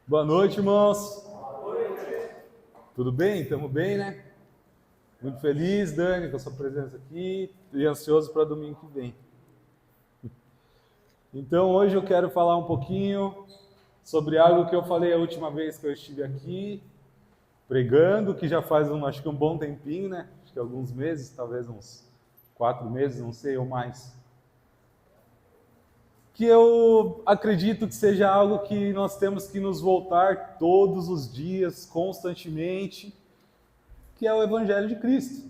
Boa noite, irmãos. Boa noite. Tudo bem? Estamos bem, né? Muito feliz, Dani, com a sua presença aqui e ansioso para domingo que vem. Então, hoje eu quero falar um pouquinho sobre algo que eu falei a última vez que eu estive aqui pregando, que já faz acho que um bom tempinho, né? Acho que alguns meses, talvez uns 4 meses, não sei, ou mais. Que eu acredito que seja algo que nós temos que nos voltar todos os dias, constantemente, que é o Evangelho de Cristo.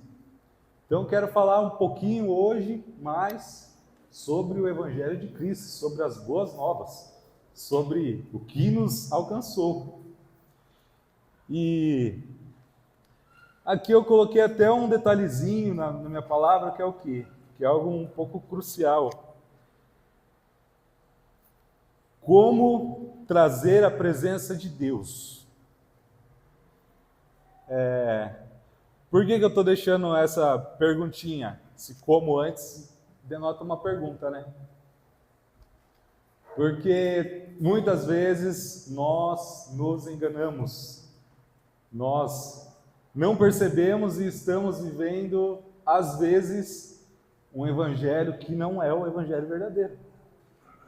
Então, eu quero falar um pouquinho hoje mais sobre o Evangelho de Cristo, sobre as boas novas, sobre o que nos alcançou. E aqui eu coloquei até um detalhezinho na minha palavra, que é o quê? Que é algo um pouco crucial. Como trazer a presença de Deus? Por que eu estou deixando essa perguntinha? Se como antes denota uma pergunta, né? Porque muitas vezes nós nos enganamos, nós não percebemos e estamos vivendo, às vezes, um evangelho que não é o evangelho verdadeiro,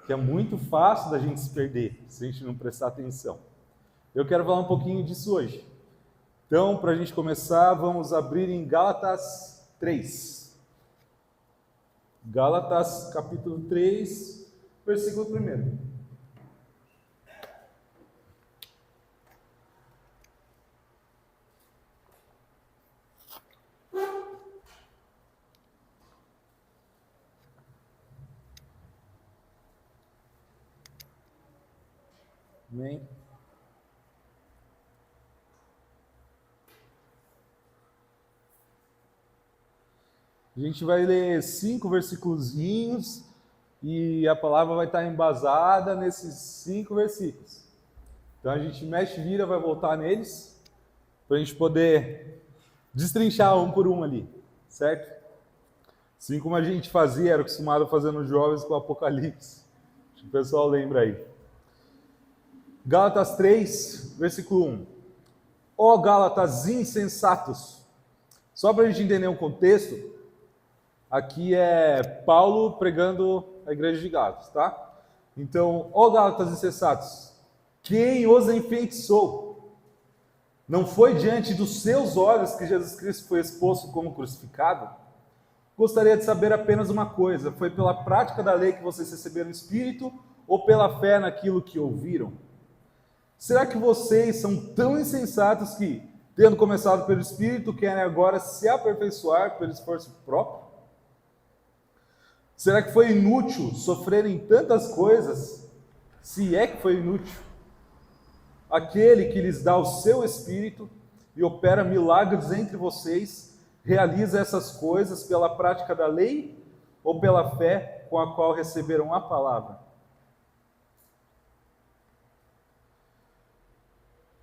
que é muito fácil da gente se perder se a gente não prestar atenção. Eu quero falar um pouquinho disso hoje. Então, para a gente começar, vamos abrir em Gálatas 3. Gálatas capítulo 3, versículo 1. Amém? A gente vai ler 5 versículozinhos e a palavra vai estar embasada nesses 5 versículos. Então a gente mexe, vira, vai voltar neles, para a gente poder destrinchar um por um ali, certo? Assim como a gente fazia, era acostumado fazendo jovens com o Apocalipse. Acho que o pessoal lembra aí. Gálatas 3, versículo 1. Ó Gálatas insensatos. Só para a gente entender o contexto, aqui é Paulo pregando a igreja de Gálatas, tá? Então, ó Gálatas insensatos, quem os enfeitiçou? Não foi diante dos seus olhos que Jesus Cristo foi exposto como crucificado? Gostaria de saber apenas uma coisa: foi pela prática da lei que vocês receberam o Espírito ou pela fé naquilo que ouviram? Será que vocês são tão insensatos que, tendo começado pelo Espírito, querem agora se aperfeiçoar pelo esforço próprio? Será que foi inútil sofrerem tantas coisas? Se é que foi inútil. Aquele que lhes dá o seu Espírito e opera milagres entre vocês, realiza essas coisas pela prática da lei ou pela fé com a qual receberam a palavra?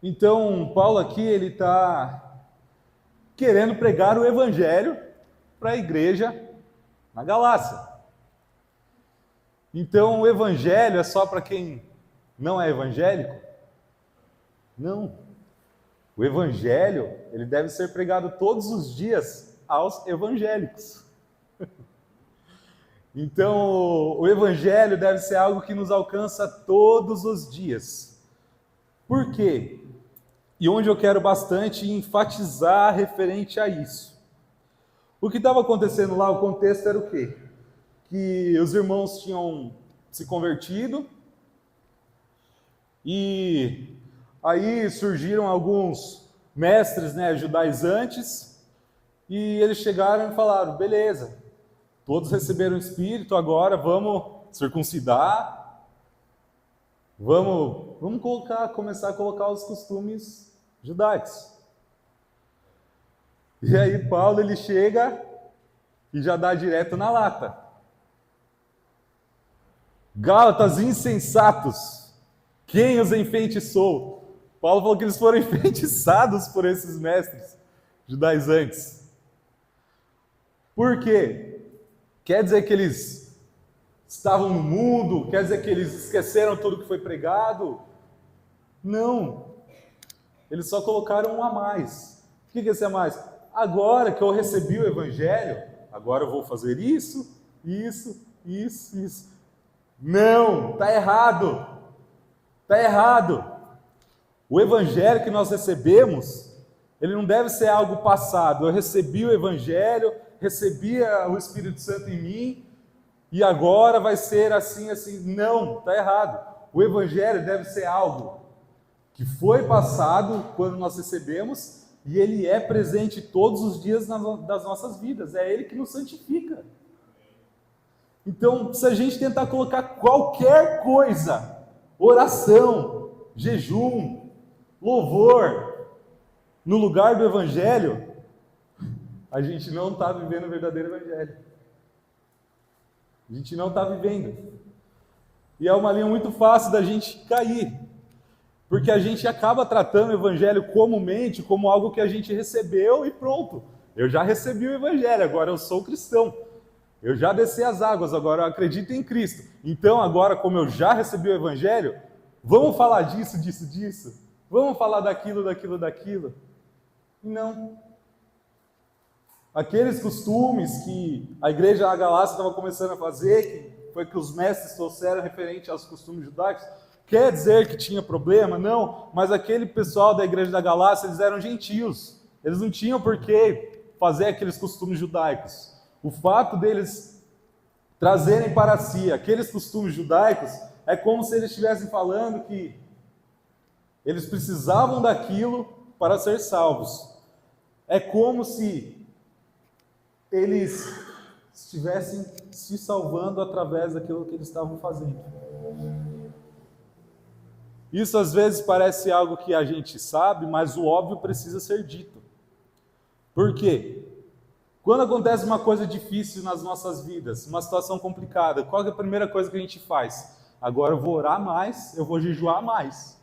Então, Paulo aqui, ele está querendo pregar o evangelho para a igreja na Galácia. Então, o evangelho é só para quem não é evangélico? Não. O evangelho, ele deve ser pregado todos os dias aos evangélicos. Então, o evangelho deve ser algo que nos alcança todos os dias. Por quê? E onde eu quero bastante enfatizar referente a isso. O que estava acontecendo lá, o contexto era o quê? Que os irmãos tinham se convertido e aí surgiram alguns mestres, né, judaizantes, e eles chegaram e falaram: beleza, todos receberam o Espírito, agora vamos circuncidar, vamos começar a colocar os costumes judaicos. E aí Paulo, ele chega e já dá direto na lata. Gálatas insensatos, quem os enfeitiçou? Paulo falou que eles foram enfeitiçados por esses mestres judaizantes. Por quê? Quer dizer que eles estavam no mundo? Quer dizer que eles esqueceram tudo que foi pregado? Não. Eles só colocaram um a mais. O que é esse a mais? Agora que eu recebi o Evangelho, agora eu vou fazer isso, isso, isso, isso. Não, está errado. Está errado. O Evangelho que nós recebemos, ele não deve ser algo passado. Eu recebi o Evangelho, recebi o Espírito Santo em mim, e agora vai ser assim, assim. Não, está errado. O Evangelho deve ser algo que foi passado quando nós recebemos, e ele é presente todos os dias das nossas vidas. É ele que nos santifica. Então, se a gente tentar colocar qualquer coisa, oração, jejum, louvor, no lugar do Evangelho, a gente não está vivendo o verdadeiro Evangelho. A gente não está vivendo. E é uma linha muito fácil da gente cair, porque a gente acaba tratando o Evangelho comumente como algo que a gente recebeu e pronto. Eu já recebi o Evangelho, agora eu sou cristão. Eu já desci as águas, agora eu acredito em Cristo. Então agora, como eu já recebi o Evangelho, vamos falar disso, disso, disso? Vamos falar daquilo, daquilo, daquilo? Não. Aqueles costumes que a igreja da Galácia estava começando a fazer, que foi que os mestres trouxeram referente aos costumes judaicos, quer dizer que tinha problema? Não, mas aquele pessoal da igreja da Galácia, eles eram gentios. Eles não tinham por que fazer aqueles costumes judaicos. O fato deles trazerem para si aqueles costumes judaicos é como se eles estivessem falando que eles precisavam daquilo para ser salvos. É como se eles estivessem se salvando através daquilo que eles estavam fazendo. Isso às vezes parece algo que a gente sabe, mas o óbvio precisa ser dito. Por quê? Quando acontece uma coisa difícil nas nossas vidas, uma situação complicada, qual é a primeira coisa que a gente faz? Agora eu vou orar mais, eu vou jejuar mais.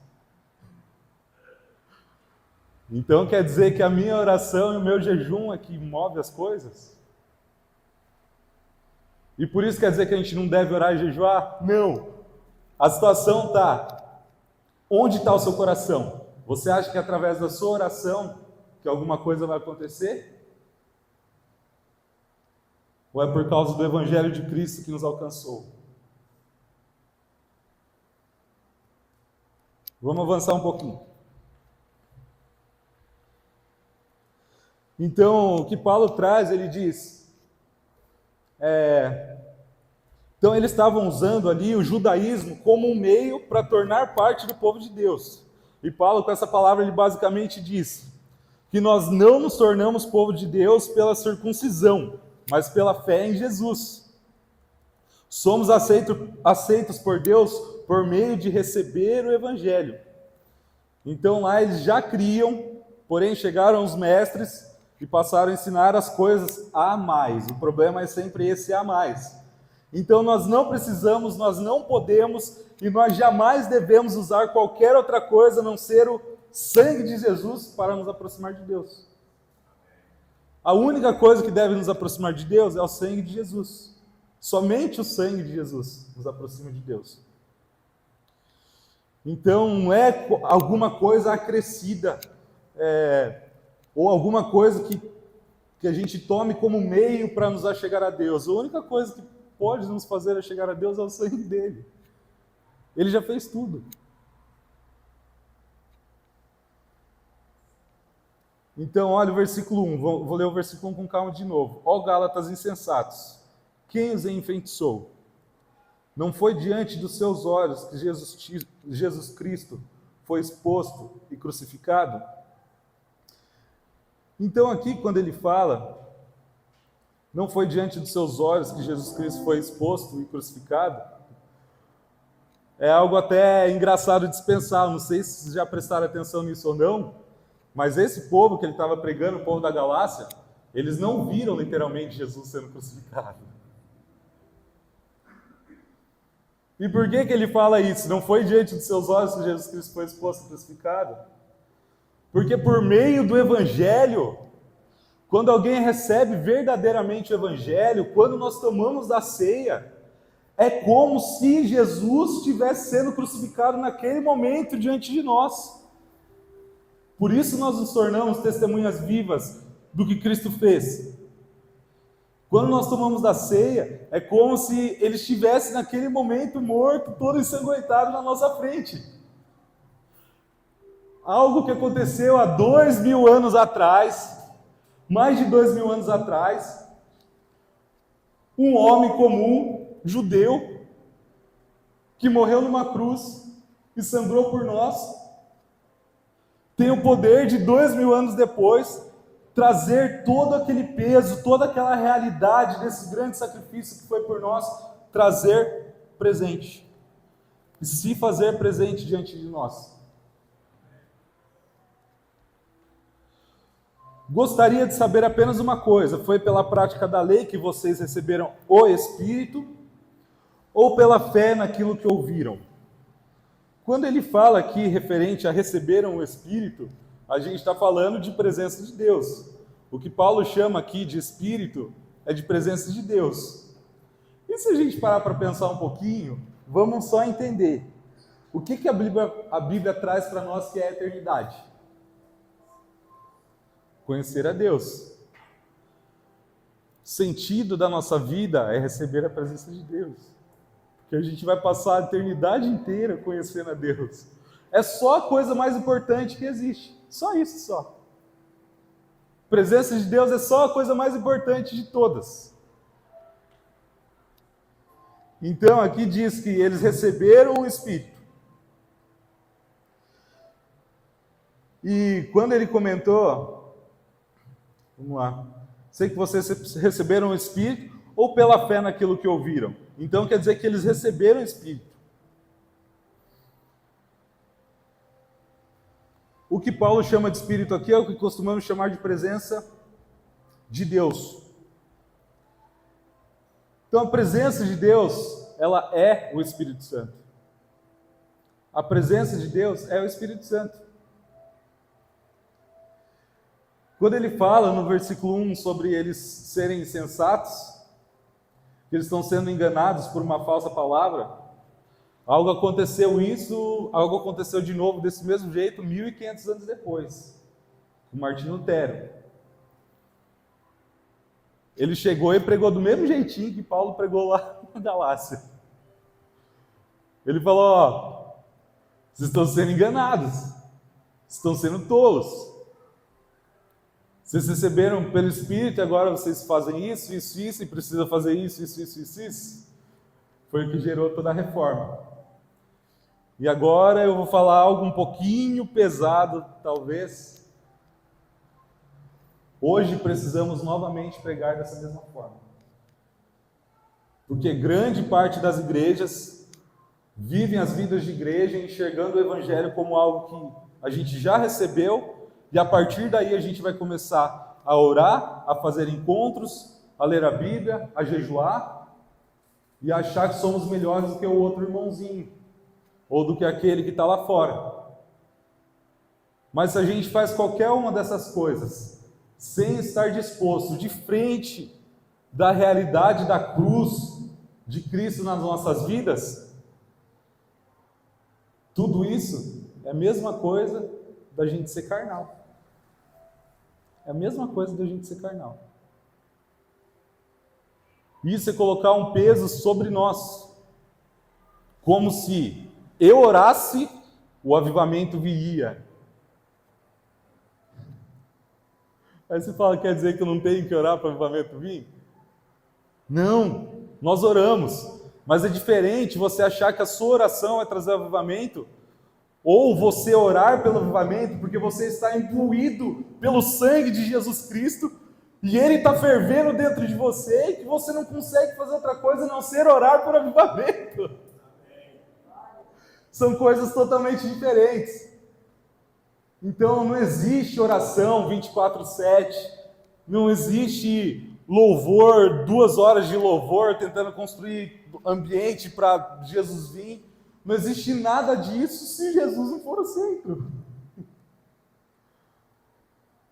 Então quer dizer que a minha oração e o meu jejum é que move as coisas? E por isso quer dizer que a gente não deve orar e jejuar? Não. A situação está... Onde está o seu coração? Você acha que é através da sua oração que alguma coisa vai acontecer? Ou é por causa do Evangelho de Cristo que nos alcançou? Vamos avançar um pouquinho. Então, o que Paulo traz, ele diz... Então eles estavam usando ali o judaísmo como um meio para tornar parte do povo de Deus. E Paulo, com essa palavra, ele basicamente diz que nós não nos tornamos povo de Deus pela circuncisão, mas pela fé em Jesus. Somos aceitos por Deus por meio de receber o Evangelho. Então lá eles já criam, porém chegaram os mestres e passaram a ensinar as coisas a mais. O problema é sempre esse a mais. Então nós não precisamos, nós não podemos e nós jamais devemos usar qualquer outra coisa a não ser o sangue de Jesus para nos aproximar de Deus. A única coisa que deve nos aproximar de Deus é o sangue de Jesus. Somente o sangue de Jesus nos aproxima de Deus. Então não é alguma coisa acrescida, ou alguma coisa que a gente tome como meio para nos achegar a Deus. A única coisa que pode nos fazer chegar a Deus é o sangue dele. Ele já fez tudo. Então, olha o versículo 1. Vou ler o versículo 1 com calma de novo. Ó Gálatas insensatos, quem os enfeitiçou? Não foi diante dos seus olhos que Jesus Cristo foi exposto e crucificado? Então, aqui, quando ele fala... Não foi diante dos seus olhos que Jesus Cristo foi exposto e crucificado? É algo até engraçado de se pensar. Não sei se vocês já prestaram atenção nisso ou não, mas esse povo que ele estava pregando, o povo da Galácia, eles não viram literalmente Jesus sendo crucificado. E por que ele fala isso? Não foi diante dos seus olhos que Jesus Cristo foi exposto e crucificado? Porque por meio do Evangelho... Quando alguém recebe verdadeiramente o Evangelho, quando nós tomamos da ceia, É como se Jesus estivesse sendo crucificado naquele momento diante de nós. Por isso nós nos tornamos testemunhas vivas do que Cristo fez. Quando nós tomamos da ceia, é como se ele estivesse naquele momento morto, todo ensanguentado na nossa frente. Algo que aconteceu há 2000 anos atrás, mais de 2000 anos atrás, um homem comum, judeu, que morreu numa cruz e sangrou por nós, tem o poder de 2000 anos depois trazer todo aquele peso, toda aquela realidade desse grande sacrifício que foi por nós, trazer presente e se fazer presente diante de nós. Gostaria de saber apenas uma coisa: foi pela prática da lei que vocês receberam o Espírito ou pela fé naquilo que ouviram? Quando ele fala aqui referente a receberam o Espírito, a gente está falando de presença de Deus. O que Paulo chama aqui de Espírito é de presença de Deus. E se a gente parar para pensar um pouquinho, vamos só entender o que a Bíblia traz para nós que é a eternidade. Conhecer a Deus. O sentido da nossa vida é receber a presença de Deus. Porque a gente vai passar a eternidade inteira conhecendo a Deus. É só a coisa mais importante que existe. Só isso, só. A presença de Deus é só a coisa mais importante de todas. Então aqui diz que eles receberam o Espírito. E quando ele comentou, vamos lá, sei que vocês receberam o Espírito ou pela fé naquilo que ouviram. Então quer dizer que eles receberam o Espírito. O que Paulo chama de Espírito aqui é o que costumamos chamar de presença de Deus. Então a presença de Deus, ela é o Espírito Santo. A presença de Deus é o Espírito Santo. Quando ele fala no versículo 1 sobre eles serem insensatos, que eles estão sendo enganados por uma falsa palavra, algo aconteceu de novo desse mesmo jeito 1500 anos depois, com Martinho Lutero. Ele chegou e pregou do mesmo jeitinho que Paulo pregou lá na Galácia. Ele falou, ó, vocês estão sendo enganados, estão sendo tolos. Vocês receberam pelo Espírito e agora vocês fazem isso, isso, isso, e precisam fazer isso, isso, isso, isso, isso. Foi o que gerou toda a reforma. E agora eu vou falar algo um pouquinho pesado, talvez. Hoje precisamos novamente pregar dessa mesma forma. Porque grande parte das igrejas vivem as vidas de igreja enxergando o Evangelho como algo que a gente já recebeu, e a partir daí a gente vai começar a orar, a fazer encontros, a ler a Bíblia, a jejuar, e achar que somos melhores do que o outro irmãozinho, ou do que aquele que está lá fora. Mas se a gente faz qualquer uma dessas coisas, sem estar disposto de frente da realidade da cruz de Cristo nas nossas vidas, tudo isso é a mesma coisa da gente ser carnal. É a mesma coisa da gente ser carnal. Isso é colocar um peso sobre nós, como se eu orasse, o avivamento viria. Aí você fala, quer dizer que eu não tenho que orar para o avivamento vir? Não, nós oramos, mas é diferente você achar que a sua oração vai trazer avivamento, ou você orar pelo avivamento, porque você está imbuído pelo sangue de Jesus Cristo, e Ele está fervendo dentro de você, e que você não consegue fazer outra coisa a não ser orar por avivamento. São coisas totalmente diferentes. Então não existe oração 24/7, não existe louvor, 2 horas de louvor, tentando construir ambiente para Jesus vir. Não existe nada disso se Jesus não for o centro.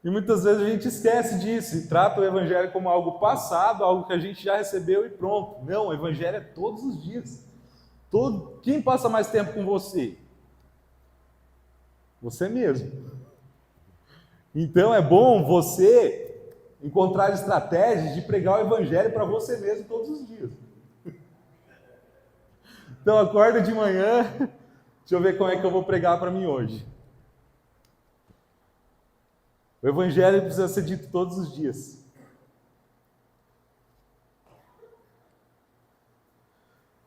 E muitas vezes a gente esquece disso e trata o evangelho como algo passado, algo que a gente já recebeu e pronto. Não, o evangelho é todos os dias. Quem passa mais tempo com você? Você mesmo. Então é bom você encontrar estratégias de pregar o evangelho para você mesmo todos os dias. Então acorda de manhã, deixa eu ver como é que eu vou pregar para mim hoje. O evangelho precisa ser dito todos os dias.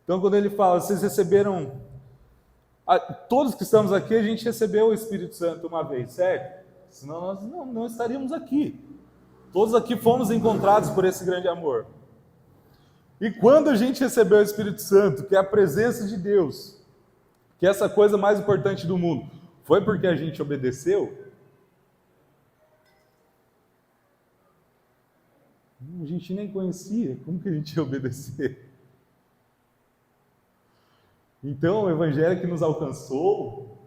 Então quando ele fala, vocês receberam, todos que estamos aqui, a gente recebeu o Espírito Santo uma vez, certo? Senão nós não estaríamos aqui. Todos aqui fomos encontrados por esse grande amor. E quando a gente recebeu o Espírito Santo, que é a presença de Deus, que é essa coisa mais importante do mundo, foi porque a gente obedeceu? A gente nem conhecia, como que a gente ia obedecer? Então o evangelho que nos alcançou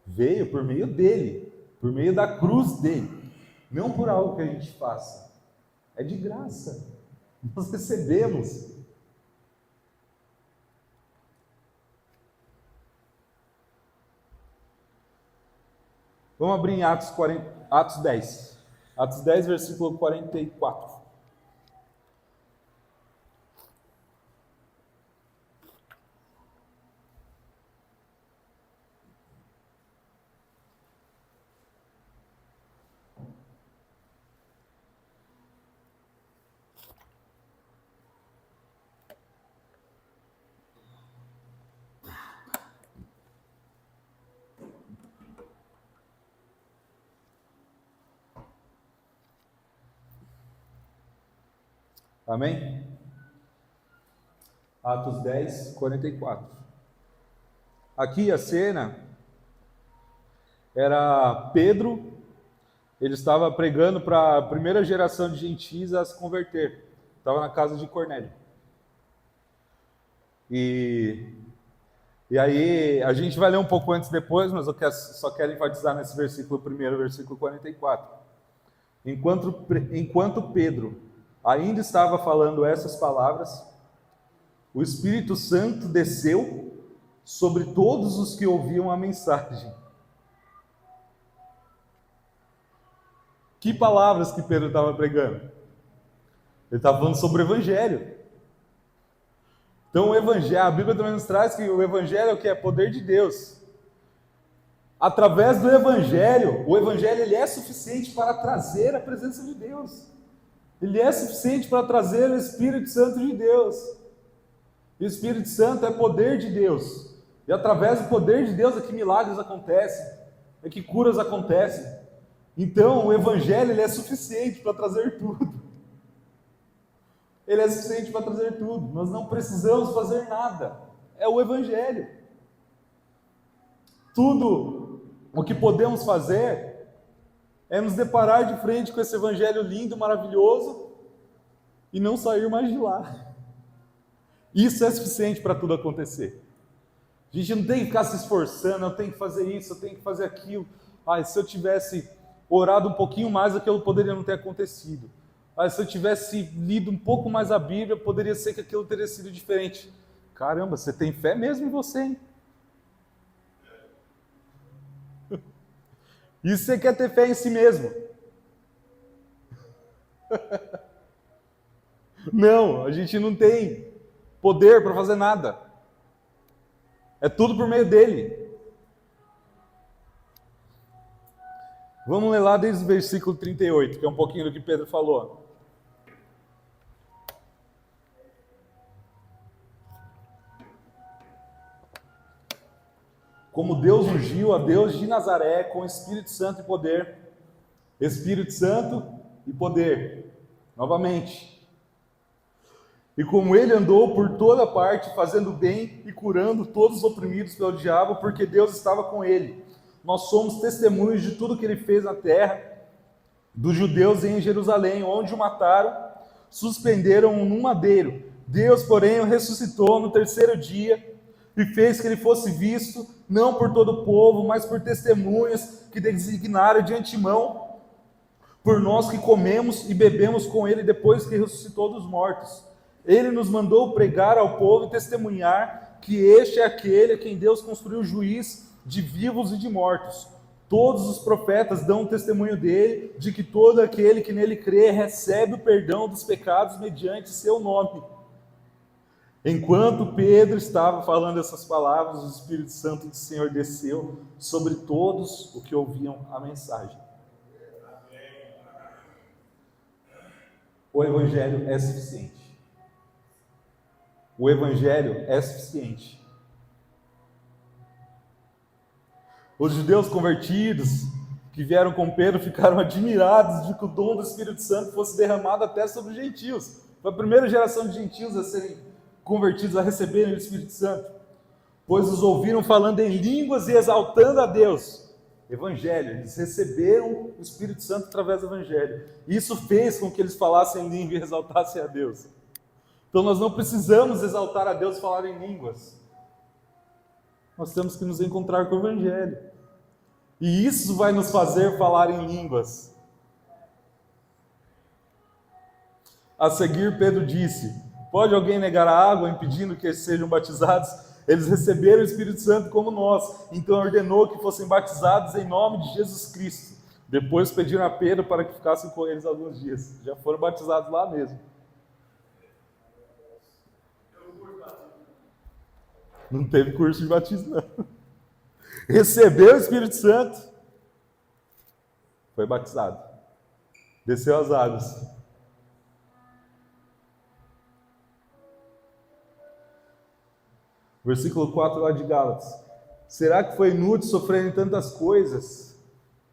veio por meio dele, por meio da cruz dele, não por algo que a gente faça, é de graça, nós recebemos. Vamos abrir em Atos 10. Atos 10, versículo 44. Amém? Atos 10, 44. Aqui a cena era Pedro, ele estava pregando para a primeira geração de gentis a se converter. Estava na casa de Cornélio. E aí, a gente vai ler um pouco antes depois, mas eu só quero enfatizar nesse versículo primeiro, versículo 44. Enquanto Pedro ainda estava falando essas palavras, o Espírito Santo desceu sobre todos os que ouviam a mensagem. Que palavras que Pedro estava pregando? Ele estava falando sobre o Evangelho. Então o Evangelho, a Bíblia também nos traz que o Evangelho é o que? É poder de Deus. Através do Evangelho, o Evangelho ele é suficiente para trazer a presença de Deus. Ele é suficiente para trazer o Espírito Santo de Deus. E o Espírito Santo é poder de Deus. E através do poder de Deus é que milagres acontecem, é que curas acontecem. Então o Evangelho ele é suficiente para trazer tudo. Ele é suficiente para trazer tudo. Nós não precisamos fazer nada. É o Evangelho. Tudo o que podemos fazer é nos deparar de frente com esse Evangelho lindo, maravilhoso e não sair mais de lá. Isso é suficiente para tudo acontecer. A gente não tem que ficar se esforçando, eu tenho que fazer isso, eu tenho que fazer aquilo. Se eu tivesse orado um pouquinho mais, aquilo poderia não ter acontecido. Se eu tivesse lido um pouco mais a Bíblia, poderia ser que aquilo teria sido diferente. Caramba, você tem fé mesmo em você, hein? E você quer ter fé em si mesmo? Não, a gente não tem poder para fazer nada. É tudo por meio dele. Vamos ler lá desde o versículo 38, que é um pouquinho do que Pedro falou. Como Deus ungiu a Deus de Nazaré com Espírito Santo e poder. Espírito Santo e poder. Novamente. E como ele andou por toda parte, fazendo bem e curando todos os oprimidos pelo diabo, porque Deus estava com ele. Nós somos testemunhos de tudo que ele fez na terra, dos judeus em Jerusalém, onde o mataram, suspenderam-o num madeiro. Deus, porém, o ressuscitou no terceiro dia e fez que ele fosse visto, não por todo o povo, mas por testemunhas que designaram de antemão, por nós que comemos e bebemos com ele depois que ressuscitou dos mortos. Ele nos mandou pregar ao povo e testemunhar que este é aquele a quem Deus construiu juiz de vivos e de mortos. Todos os profetas dão testemunho dele, de que todo aquele que nele crê recebe o perdão dos pecados mediante seu nome. Enquanto Pedro estava falando essas palavras, o Espírito Santo do Senhor desceu sobre todos os que ouviam a mensagem. O Evangelho é suficiente. O Evangelho é suficiente. Os judeus convertidos que vieram com Pedro ficaram admirados de que o dom do Espírito Santo fosse derramado até sobre os gentios. Foi a primeira geração de gentios a serem convertidos, a receberem o Espírito Santo, pois os ouviram falando em línguas e exaltando a Deus. Evangelho, eles receberam o Espírito Santo através do Evangelho. Isso fez com que eles falassem em língua e exaltassem a Deus. Então nós não precisamos exaltar a Deus e falar em línguas. Nós temos que nos encontrar com o Evangelho. E isso vai nos fazer falar em línguas. A seguir, Pedro disse: pode alguém negar a água, impedindo que sejam batizados? Eles receberam o Espírito Santo como nós. Então ordenou que fossem batizados em nome de Jesus Cristo. Depois pediram a Pedro para que ficassem com eles alguns dias. Já foram batizados lá mesmo. Não teve curso de batismo, não. Recebeu o Espírito Santo, foi batizado, desceu as águas. Versículo 4 lá de Gálatas. Será que foi inútil sofrer em tantas coisas?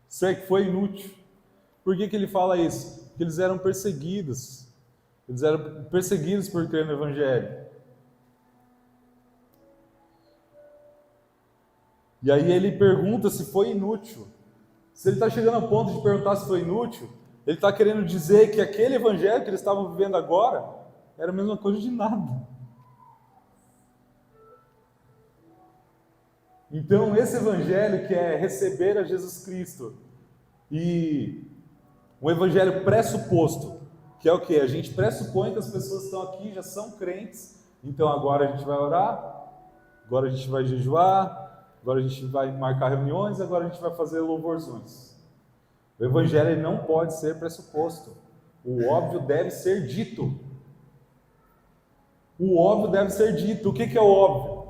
Será que foi inútil? Por que ele fala isso? Porque eles eram perseguidos. Eles eram perseguidos por crer no Evangelho. E aí ele pergunta se foi inútil. Se ele está chegando ao ponto de perguntar se foi inútil, ele está querendo dizer que aquele evangelho que eles estavam vivendo agora era a mesma coisa de nada. Então esse evangelho que é receber a Jesus Cristo e um evangelho pressuposto, que é o quê? A gente pressupõe que as pessoas que estão aqui já são crentes, então agora a gente vai orar, agora a gente vai jejuar, agora a gente vai marcar reuniões, agora a gente vai fazer louvorzões. O evangelho ele não pode ser pressuposto. O óbvio deve ser dito. O óbvio deve ser dito. O que é o óbvio?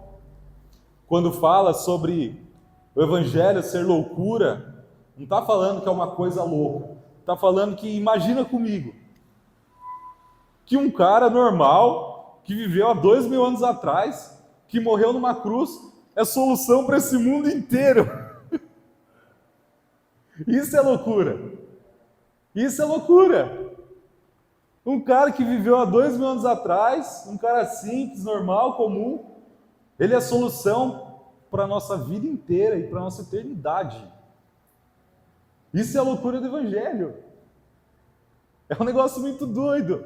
Quando fala sobre o evangelho ser loucura, não está falando que é uma coisa louca. Está falando que, imagina comigo, que um cara normal, que viveu há 2000 anos atrás, que morreu numa cruz, é solução para esse mundo inteiro. Isso é loucura. Isso é loucura. Um cara que viveu há 2000 anos atrás, um cara simples, normal, comum, ele é a solução para a nossa vida inteira e para a nossa eternidade. Isso é a loucura do Evangelho. É um negócio muito doido.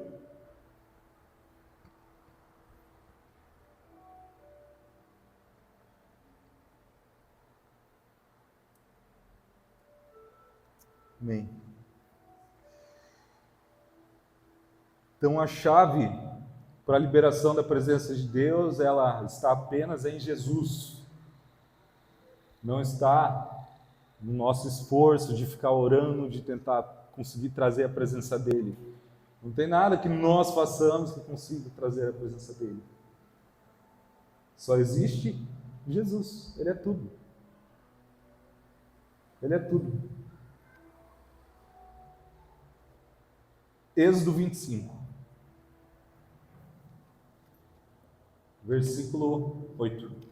Amém. Então a chave para a liberação da presença de Deus, ela está apenas em Jesus. Não está no nosso esforço de ficar orando, de tentar conseguir trazer a presença dele. Não tem nada que nós façamos que consiga trazer a presença dele. Só existe Jesus. Ele é tudo. Ele é tudo. Êxodo 25, versículo 8.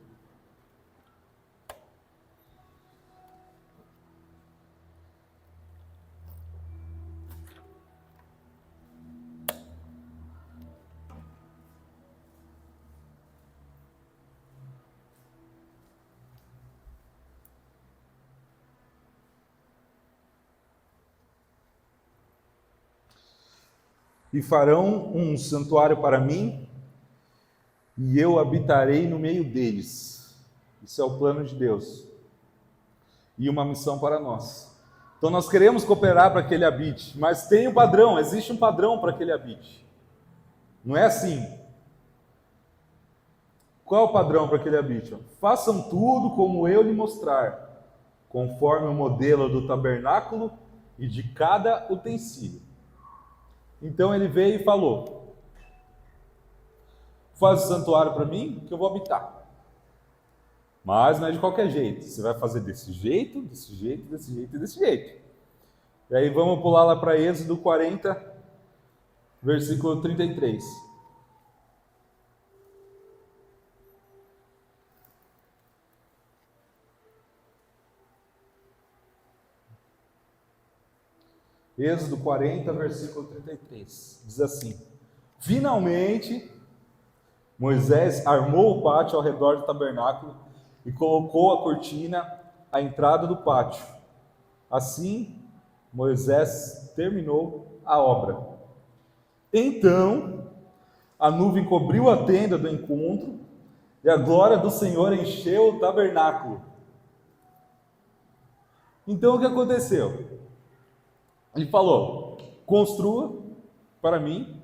E farão um santuário para mim, e eu habitarei no meio deles. Isso é o plano de Deus. E uma missão para nós. Então nós queremos cooperar para que ele habite, mas tem um padrão, existe um padrão para que ele habite. Não é assim. Qual é o padrão para que ele habite? Façam tudo como eu lhe mostrar, conforme o modelo do tabernáculo e de cada utensílio. Então ele veio e falou: faz o santuário para mim, que eu vou habitar. Mas não é de qualquer jeito. Você vai fazer desse jeito, desse jeito, desse jeito e desse jeito. E aí vamos pular lá para Êxodo 40, versículo 33. Êxodo 40, versículo 33. Diz assim: finalmente, Moisés armou o pátio ao redor do tabernáculo e colocou a cortina à entrada do pátio. Assim, Moisés terminou a obra. Então, a nuvem cobriu a tenda do encontro e a glória do Senhor encheu o tabernáculo. Então, o que aconteceu? Ele falou: construa para mim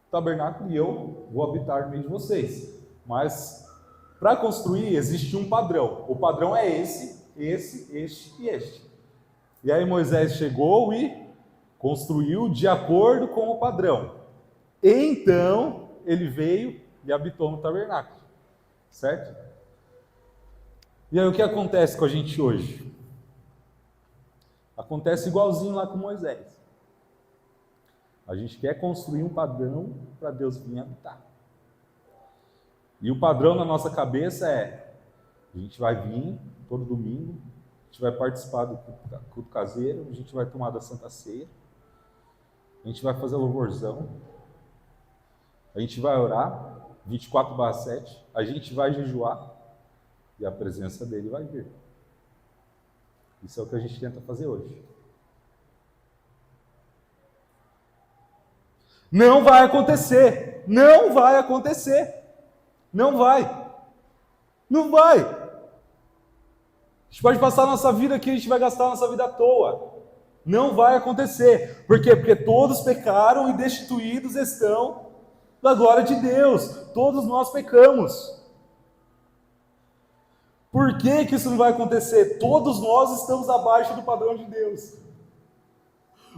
o tabernáculo e eu vou habitar no meio de vocês. Mas para construir existe um padrão. O padrão é esse, este e este. E aí Moisés chegou e construiu de acordo com o padrão. Então ele veio e habitou no tabernáculo. Certo? E aí o que acontece com a gente hoje? Acontece igualzinho lá com Moisés. A gente quer construir um padrão para Deus vir habitar. E o padrão na nossa cabeça é: a gente vai vir todo domingo, a gente vai participar do culto caseiro, a gente vai tomar da Santa Ceia, a gente vai fazer louvorzão, a gente vai orar 24/7, a gente vai jejuar e a presença dele vai vir. Isso é o que a gente tenta fazer hoje. Não vai acontecer. Não vai acontecer. Não vai. Não vai. A gente pode passar a nossa vida aqui, a gente vai gastar a nossa vida à toa. Não vai acontecer. Por quê? Porque todos pecaram e destituídos estão da glória de Deus. Todos nós pecamos. Por que que isso não vai acontecer? Todos nós estamos abaixo do padrão de Deus.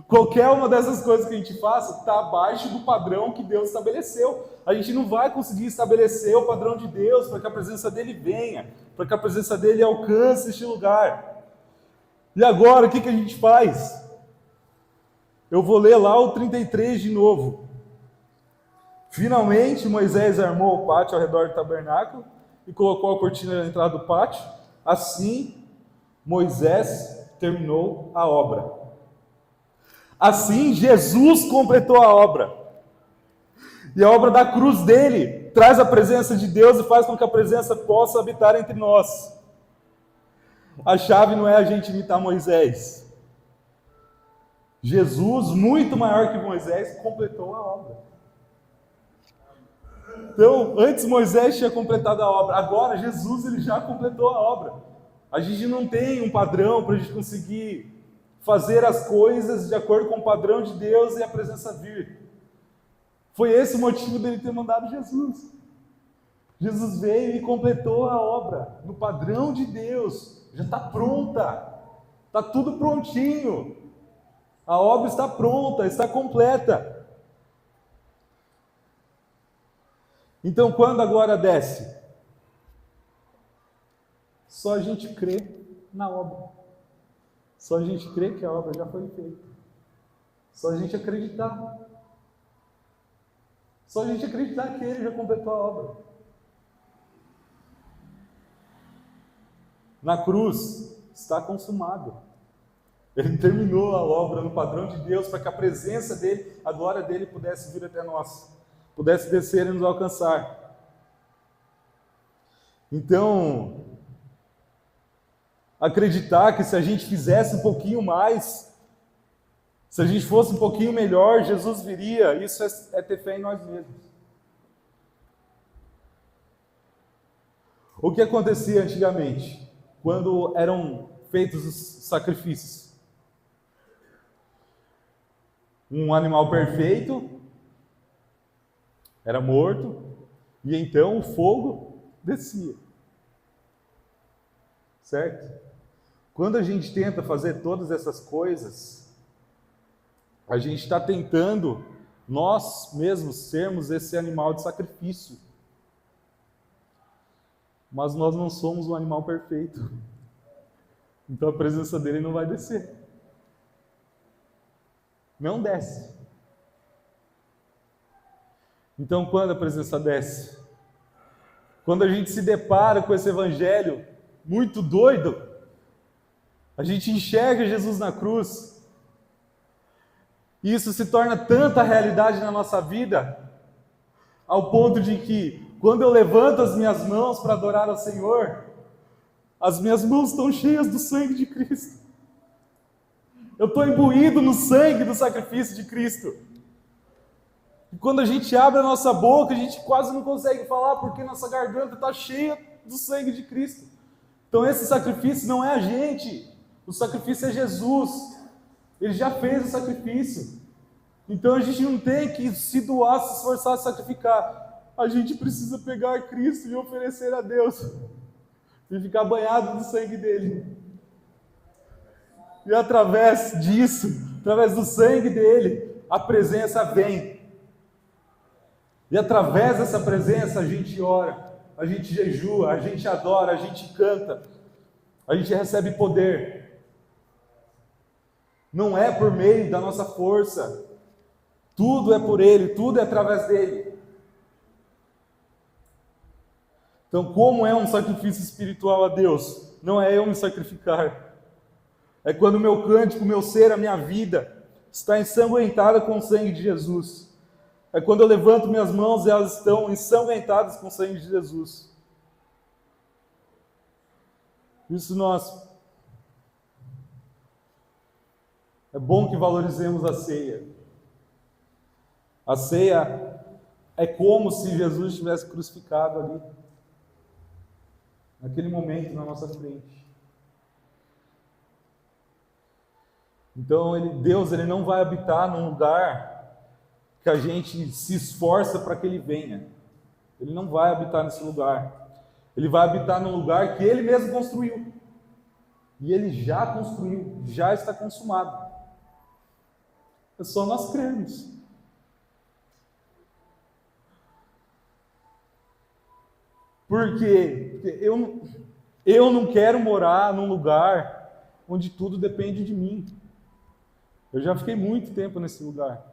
Qualquer uma dessas coisas que a gente faça está abaixo do padrão que Deus estabeleceu. A gente não vai conseguir estabelecer o padrão de Deus para que a presença dele venha, para que a presença dele alcance este lugar. E agora, o que a gente faz? Eu vou ler lá o 33 de novo. Finalmente, Moisés armou o pátio ao redor do tabernáculo e colocou a cortina na entrada do pátio. Assim, Moisés terminou a obra. Assim, Jesus completou a obra. E a obra da cruz dele traz a presença de Deus e faz com que a presença possa habitar entre nós. A chave não é a gente imitar Moisés. Jesus, muito maior que Moisés, completou a obra. Então, antes Moisés tinha completado a obra, agora Jesus ele já completou a obra. A gente não tem um padrão para a gente conseguir fazer as coisas de acordo com o padrão de Deus e a presença vir. Foi esse o motivo dele ter mandado Jesus. Jesus veio e completou a obra no padrão de Deus. Já está pronta. Está tudo prontinho. A obra está pronta, está completa. Então, quando a glória desce? Só a gente crê na obra. Só a gente crê que a obra já foi feita. Só a gente acreditar. Só a gente acreditar que ele já completou a obra. Na cruz está consumado. Ele terminou a obra no padrão de Deus para que a presença dele, a glória dele pudesse vir até nós, pudesse descer e nos alcançar. Então, acreditar que se a gente fizesse um pouquinho mais, se a gente fosse um pouquinho melhor, Jesus viria, isso é ter fé em nós mesmos. O que acontecia antigamente, quando eram feitos os sacrifícios? Um animal perfeito era morto, e então o fogo descia. Certo? Quando a gente tenta fazer todas essas coisas, a gente está tentando nós mesmos sermos esse animal de sacrifício. Mas nós não somos um animal perfeito. Então a presença dele não vai descer. Não desce. Então quando a presença desce? Quando a gente se depara com esse evangelho muito doido, a gente enxerga Jesus na cruz, e isso se torna tanta realidade na nossa vida, ao ponto de que, quando eu levanto as minhas mãos para adorar ao Senhor, as minhas mãos estão cheias do sangue de Cristo. Eu estou imbuído no sangue do sacrifício de Cristo. E quando a gente abre a nossa boca, a gente quase não consegue falar, porque nossa garganta está cheia do sangue de Cristo. Então esse sacrifício não é a gente, o sacrifício é Jesus. Ele já fez o sacrifício. Então a gente não tem que se doar, se esforçar, se sacrificar. A gente precisa pegar Cristo e oferecer a Deus. E ficar banhado no sangue dele. E através disso, através do sangue dele, a presença vem. E através dessa presença a gente ora, a gente jejua, a gente adora, a gente canta, a gente recebe poder. Não é por meio da nossa força, tudo é por ele, tudo é através dele. Então, como é um sacrifício espiritual a Deus? Não é eu me sacrificar, é quando o meu cântico, o meu ser, a minha vida está ensanguentada com o sangue de Jesus. É quando eu levanto minhas mãos e elas estão ensanguentadas com o sangue de Jesus. Isso nós... É bom que valorizemos a ceia. A ceia é como se Jesus estivesse crucificado ali, naquele momento na nossa frente. Então Deus ele não vai habitar num lugar que a gente se esforça para que ele venha. Ele não vai habitar nesse lugar. Ele vai habitar num lugar que ele mesmo construiu. E ele já construiu, já está consumado. É só nós crermos. Por quê? Porque eu não quero morar num lugar onde tudo depende de mim. Eu já fiquei muito tempo nesse lugar.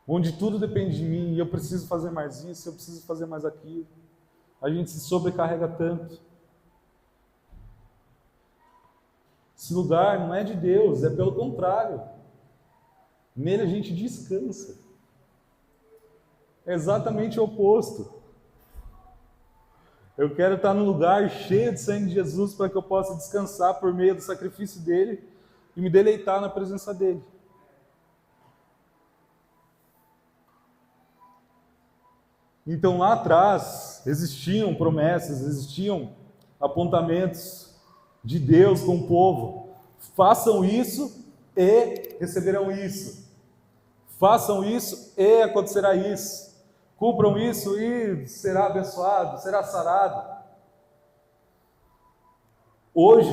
Onde tudo depende de mim, e eu preciso fazer mais isso, eu preciso fazer mais aquilo. A gente se sobrecarrega tanto. Esse lugar não é de Deus, é pelo contrário. Nele a gente descansa. É exatamente o oposto. Eu quero estar num lugar cheio de sangue de Jesus para que eu possa descansar por meio do sacrifício dele e me deleitar na presença dele. Então lá atrás existiam promessas, existiam apontamentos de Deus com o povo. Façam isso e receberão isso. Façam isso e acontecerá isso. Cumpram isso e será abençoado, será sarado. Hoje,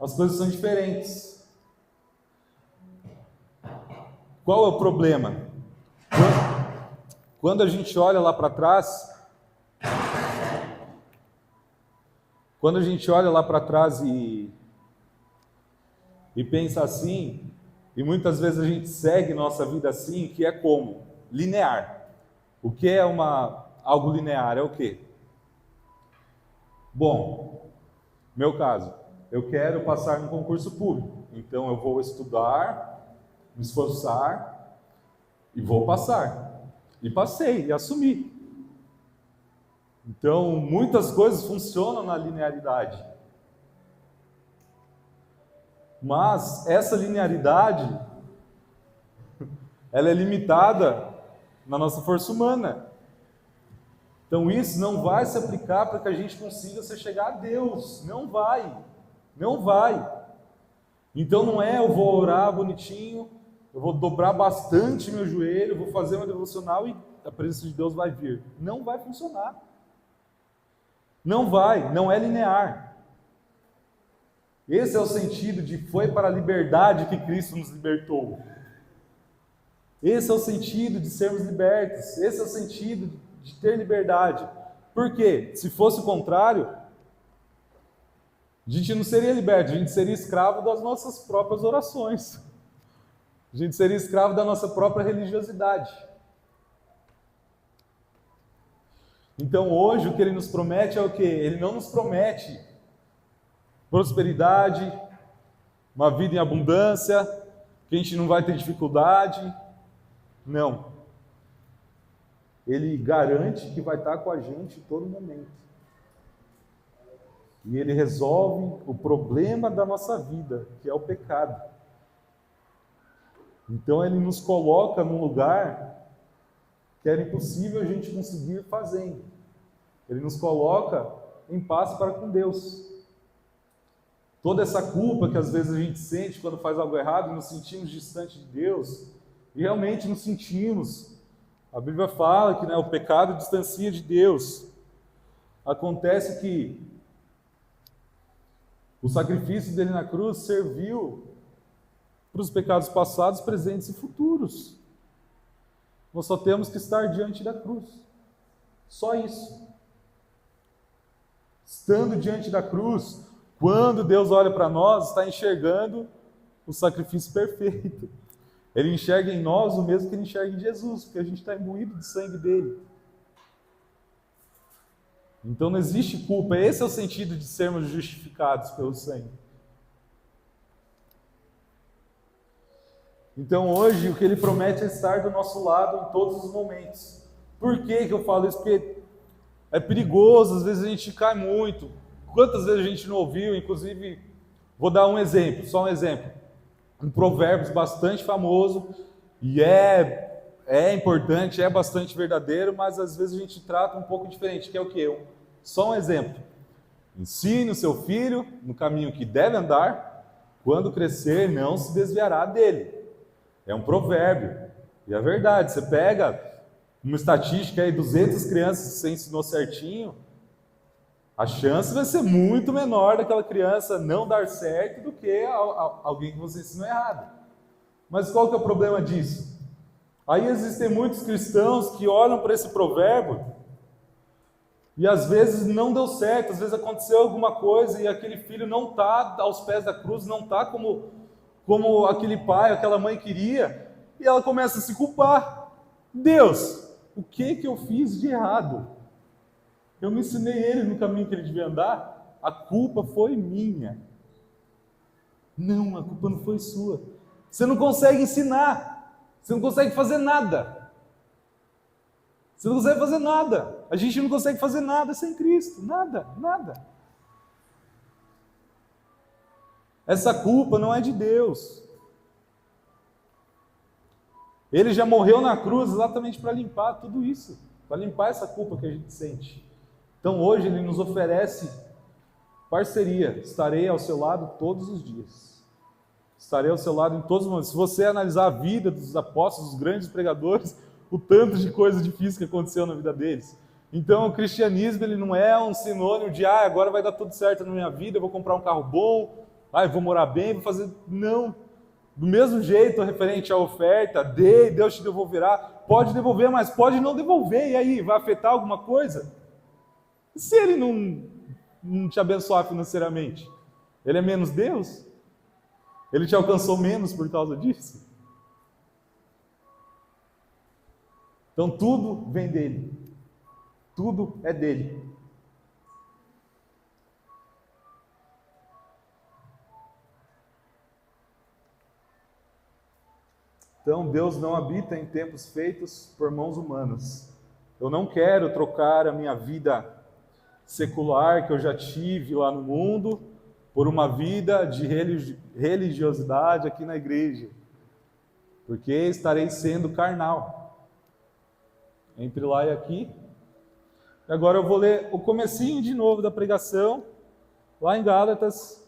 as coisas são diferentes. Qual é o problema? Quando a gente olha lá para trás, e pensa assim, e muitas vezes a gente segue nossa vida assim, que é como? Linear. O que é algo linear? É o quê? Bom, meu caso, eu quero passar no concurso público, então eu vou estudar, me esforçar e vou passar. E passei, e assumi. Então, muitas coisas funcionam na linearidade. Mas essa linearidade, ela é limitada na nossa força humana. Então isso não vai se aplicar para que a gente consiga chegar a Deus. Não vai. Não vai. Então não é eu vou orar bonitinho, eu vou dobrar bastante meu joelho, vou fazer uma devocional e a presença de Deus vai vir. Não vai funcionar. Não vai, não é linear. Esse é o sentido de foi para a liberdade que Cristo nos libertou. Esse é o sentido de sermos libertos. Esse é o sentido de ter liberdade. Por quê? Se fosse o contrário, a gente não seria liberto, a gente seria escravo das nossas próprias orações. A gente seria escravo da nossa própria religiosidade. Então hoje o que ele nos promete é o quê? Ele não nos promete prosperidade, uma vida em abundância, que a gente não vai ter dificuldade. Não. Ele garante que vai estar com a gente em todo momento. E ele resolve o problema da nossa vida, que é o pecado. Então ele nos coloca num lugar que era impossível a gente conseguir fazendo. Ele nos coloca em paz para com Deus. Toda essa culpa que às vezes a gente sente quando faz algo errado, nos sentimos distante de Deus, e realmente nos sentimos. A Bíblia fala que o pecado distancia de Deus. Acontece que o sacrifício dele na cruz serviu para os pecados passados, presentes e futuros. Nós só temos que estar diante da cruz. Só isso. Estando diante da cruz, quando Deus olha para nós, está enxergando o sacrifício perfeito. Ele enxerga em nós o mesmo que ele enxerga em Jesus, porque a gente está imbuído de sangue dele. Então não existe culpa. Esse é o sentido de sermos justificados pelo sangue. Então hoje o que ele promete é estar do nosso lado em todos os momentos. Por que eu falo isso? Porque é perigoso, às vezes a gente cai muito. Quantas vezes a gente não ouviu, inclusive, vou dar um exemplo, só um exemplo. Um provérbio bastante famoso, e é importante, é bastante verdadeiro, mas às vezes a gente trata um pouco diferente, que é o quê? Só um exemplo. Ensine o seu filho no caminho que deve andar, quando crescer não se desviará dele. É um provérbio, e é verdade. Você pega uma estatística aí, 200 crianças que você ensinou certinho, a chance vai ser muito menor daquela criança não dar certo do que alguém que você ensinou errado. Mas qual que é o problema disso? Aí existem muitos cristãos que olham para esse provérbio e às vezes não deu certo, às vezes aconteceu alguma coisa e aquele filho não está aos pés da cruz, não está como aquele pai, aquela mãe queria, e ela começa a se culpar. Deus, o que eu fiz de errado? Eu não ensinei ele no caminho que ele devia andar, a culpa foi minha. Não, a culpa não foi sua. Você não consegue ensinar, você não consegue fazer nada. Você não consegue fazer nada. A gente não consegue fazer nada sem Cristo, nada. Essa culpa não é de Deus. Ele já morreu na cruz exatamente para limpar tudo isso, para limpar essa culpa que a gente sente. Então hoje ele nos oferece parceria. Estarei ao seu lado todos os dias. Estarei ao seu lado em todos os momentos. Se você analisar a vida dos apóstolos, dos grandes pregadores, o tanto de coisa difícil que aconteceu na vida deles. Então o cristianismo ele não é um sinônimo de agora vai dar tudo certo na minha vida, eu vou comprar um carro bom, eu vou morar bem, vou fazer... Não. Do mesmo jeito, referente à oferta, Deus te devolverá. Pode devolver, mas pode não devolver. E aí, vai afetar alguma coisa? E se ele não te abençoar financeiramente? Ele é menos Deus? Ele te alcançou menos por causa disso? Então tudo vem dele. Tudo é dele. Então Deus não habita em templos feitos por mãos humanas. Eu não quero trocar a minha vida secular que eu já tive lá no mundo por uma vida de religiosidade aqui na igreja, porque estarei sendo carnal entre lá e aqui. E agora eu vou ler o comecinho de novo da pregação, lá em Gálatas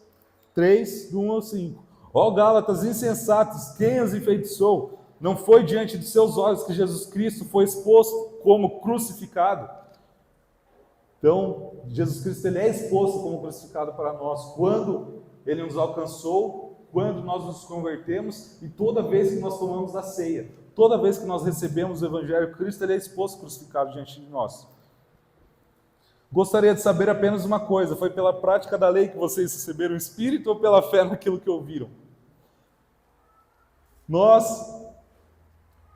3, do 1 ao 5. Ó Gálatas insensatos, quem os enfeitiçou? Não foi diante de seus olhos que Jesus Cristo foi exposto como crucificado? Então, Jesus Cristo ele é exposto como crucificado para nós quando ele nos alcançou, quando nós nos convertemos e toda vez que nós tomamos a ceia. Toda vez que nós recebemos o Evangelho, Cristo ele é exposto crucificado diante de nós. Gostaria de saber apenas uma coisa: foi pela prática da lei que vocês receberam o Espírito ou pela fé naquilo que ouviram? Nós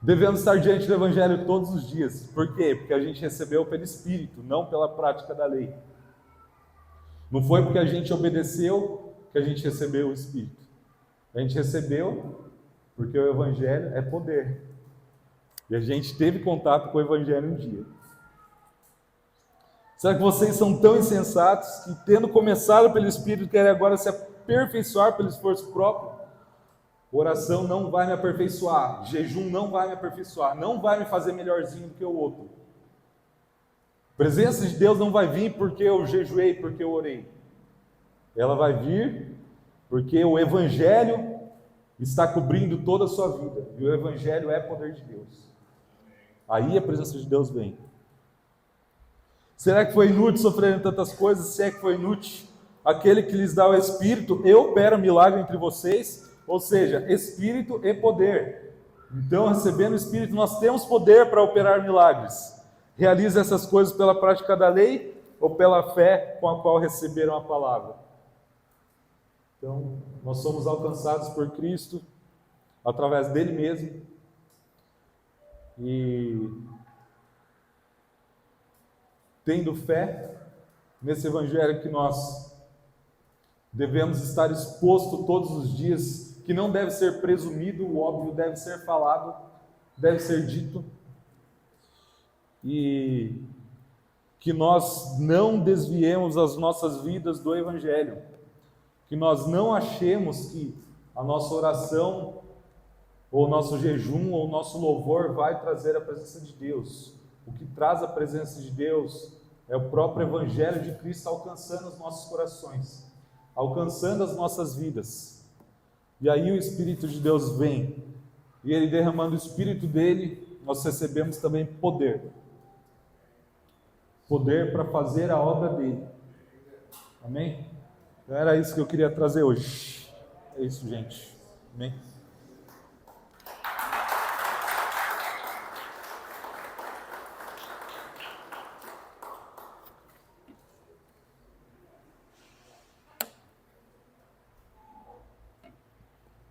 devemos estar diante do Evangelho todos os dias. Por quê? Porque a gente recebeu pelo Espírito, não pela prática da lei. Não foi porque a gente obedeceu que a gente recebeu o Espírito. A gente recebeu porque o Evangelho é poder. E a gente teve contato com o Evangelho um dia. Será que vocês são tão insensatos que, tendo começado pelo Espírito, querem agora se aperfeiçoar pelo esforço próprio? Oração não vai me aperfeiçoar, jejum não vai me aperfeiçoar, não vai me fazer melhorzinho do que o outro. A presença de Deus não vai vir porque eu jejuei, porque eu orei. Ela vai vir porque o Evangelho está cobrindo toda a sua vida. E o Evangelho é poder de Deus. Aí a presença de Deus vem. Será que foi inútil sofrerem tantas coisas? Se é que foi inútil, aquele que lhes dá o Espírito e opera milagre entre vocês, ou seja, Espírito e poder. Então, recebendo o Espírito, nós temos poder para operar milagres. Realiza essas coisas pela prática da lei ou pela fé com a qual receberam a palavra. Então, nós somos alcançados por Cristo, através dele mesmo. E tendo fé nesse Evangelho que nós devemos estar exposto todos os dias, que não deve ser presumido, o óbvio deve ser falado, deve ser dito, e que nós não desviemos as nossas vidas do Evangelho, que nós não achemos que a nossa oração, ou o nosso jejum, ou o nosso louvor vai trazer a presença de Deus. O que traz a presença de Deus é o próprio Evangelho de Cristo alcançando os nossos corações, alcançando as nossas vidas. E aí o Espírito de Deus vem, e ele derramando o Espírito dele, nós recebemos também poder. Poder para fazer a obra dele. Amém? Então era isso que eu queria trazer hoje. É isso, gente. Amém?